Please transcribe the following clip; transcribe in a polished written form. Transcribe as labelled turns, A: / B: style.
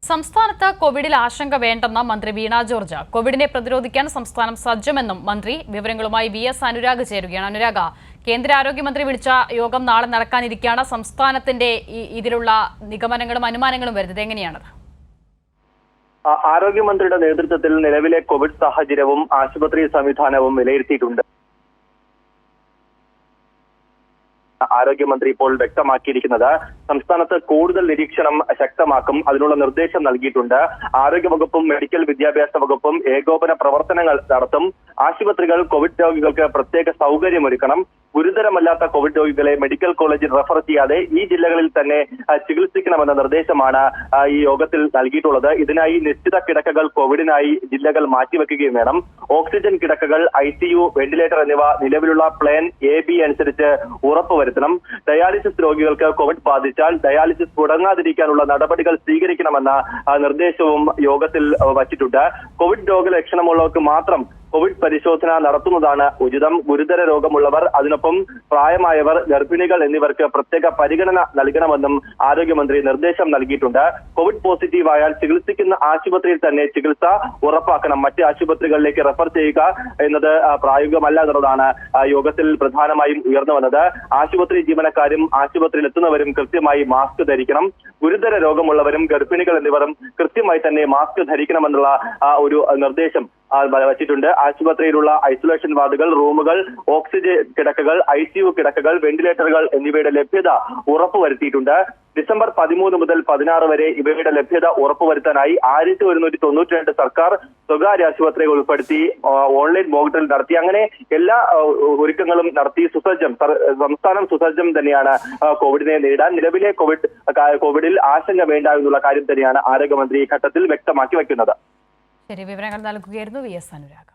A: സംസ്ഥാനത്ത് കോവിഡിൽ ആശങ്ക വേണ്ടെന്ന മന്ത്രി വീണ ജോർജ്. കോവിഡിനെ പ്രതിരോധിക്കാൻ സംസ്ഥാനം സജ്ജമെന്നും മന്ത്രി. വിവരങ്ങളുമായി VS അനുരാഗ് ചേരുകയാണ്. അനുരാഗ, കേന്ദ്ര ആരോഗ്യമന്ത്രി വിളിച്ച യോഗം നാളെ നടക്കാനിരിക്കുകയാണ്. സംസ്ഥാനത്തിന്റെ ഇതിലുള്ള നിഗമനങ്ങളും അനുമാനങ്ങളും വരുന്നത് എങ്ങനെയാണത്?
B: ആരോഗ്യമന്ത്രിയുടെ നേതൃത്വത്തിൽ നിലവിലെ കോവിഡ് സാഹചര്യവും ആശുപത്രി സംവിധാനവും വിലയിരുത്തിയിട്ടുണ്ട്. ആരോഗ്യമന്ത്രി ഇപ്പോൾ വ്യക്തമാക്കിയിരിക്കുന്നത് സംസ്ഥാനത്ത് കൂടുതൽ നിരീക്ഷണം ശക്തമാക്കും, അതിനുള്ള നിർദ്ദേശം നൽകിയിട്ടുണ്ട്. ആരോഗ്യവകുപ്പും മെഡിക്കൽ വിദ്യാഭ്യാസ വകുപ്പും ഏകോപന പ്രവർത്തനങ്ങൾ നടത്തും. ആശുപത്രികൾ കോവിഡ് രോഗികൾക്ക് പ്രത്യേക സൗകര്യമൊരുക്കണം. ഗുരുതരമല്ലാത്ത കോവിഡ് രോഗികളെ മെഡിക്കൽ കോളേജിൽ റഫർ ചെയ്യാതെ ഈ ജില്ലകളിൽ തന്നെ ചികിത്സിക്കണമെന്ന നിർദ്ദേശമാണ് ഈ യോഗത്തിൽ നൽകിയിട്ടുള്ളത്. ഇതിനായി നിശ്ചിത കിടക്കകൾ കോവിഡിനായി ജില്ലകൾ മാറ്റിവെക്കുകയും വേണം. ഓക്സിജൻ കിടക്കകൾ, ICU, വെന്റിലേറ്റർ എന്നിവ നിലവിലുള്ള പ്ലാൻ AB അനുസരിച്ച് ഉറപ്പുവരുത്തണം. ഡയാലിസിസ് രോഗികൾക്ക് കോവിഡ് ബാധിച്ചാൽ ഡയാലിസിസ് മുടങ്ങാതിരിക്കാനുള്ള നടപടികൾ സ്വീകരിക്കണമെന്ന നിർദ്ദേശവും യോഗത്തിൽ വച്ചിട്ടുണ്ട്. കോവിഡ് രോഗലക്ഷണമുള്ളവർക്ക് മാത്രം കോവിഡ് പരിശോധന നടത്തുന്നതാണ് ഉചിതം. ഗുരുതര രോഗമുള്ളവർ, അതിനൊപ്പം പ്രായമായവർ, ഗർഭിണികൾ എന്നിവർക്ക് പ്രത്യേക പരിഗണന നൽകണമെന്നും ആരോഗ്യമന്ത്രി നിർദ്ദേശം നൽകിയിട്ടുണ്ട്. കോവിഡ് പോസിറ്റീവ് ആയാൽ ചികിത്സിക്കുന്ന ആശുപത്രിയിൽ തന്നെ ചികിത്സ ഉറപ്പാക്കണം. മറ്റ് ആശുപത്രികളിലേക്ക് റഫർ ചെയ്യുക എന്നത് പ്രായോഗികമല്ല എന്നുള്ളതാണ് യോഗത്തിൽ പ്രധാനമായും ഉയർന്നു വന്നത്. ആശുപത്രി ജീവനക്കാരും ആശുപത്രിയിൽ എത്തുന്നവരും കൃത്യമായി മാസ്ക് ധരിക്കണം. ഗുരുതര രോഗമുള്ളവരും ഗർഭിണികൾ എന്നിവരും കൃത്യമായി തന്നെ മാസ്ക് ധരിക്കണമെന്നുള്ള ഒരു നിർദ്ദേശം വച്ചിട്ടുണ്ട്. ആശുപത്രിയിലുള്ള ഐസൊലേഷൻ വാർഡുകൾ, റൂമുകൾ, ഓക്സിജൻ കിടക്കകൾ, ICU കിടക്കകൾ, വെന്റിലേറ്ററുകൾ എന്നിവയുടെ ലഭ്യത ഉറപ്പുവരുത്തിയിട്ടുണ്ട്. ഡിസംബർ 13 മുതൽ 16 വരെ ഇവയുടെ ലഭ്യത ഉറപ്പുവരുത്താനായി 1192 സർക്കാർ സ്വകാര്യ ആശുപത്രികൾ ഉൾപ്പെടുത്തി ഓൺലൈൻ മോക്ക് ഡ്രിൽ നടത്തി. അങ്ങനെ എല്ലാ ഒരുക്കങ്ങളും നടത്തി സംസ്ഥാനം സുസജ്ജം തന്നെയാണ് കോവിഡിനെ നേരിടാൻ. നിലവിലെ കോവിഡിൽ ആശങ്ക വേണ്ട എന്നുള്ള കാര്യം തന്നെയാണ് ആരോഗ്യമന്ത്രി ഈ ഘട്ടത്തിൽ വ്യക്തമാക്കി വയ്ക്കുന്നത്.
A: ശരി, വിവരങ്ങൾ നൽകുകയായിരുന്നു VS അനുരാഗ്.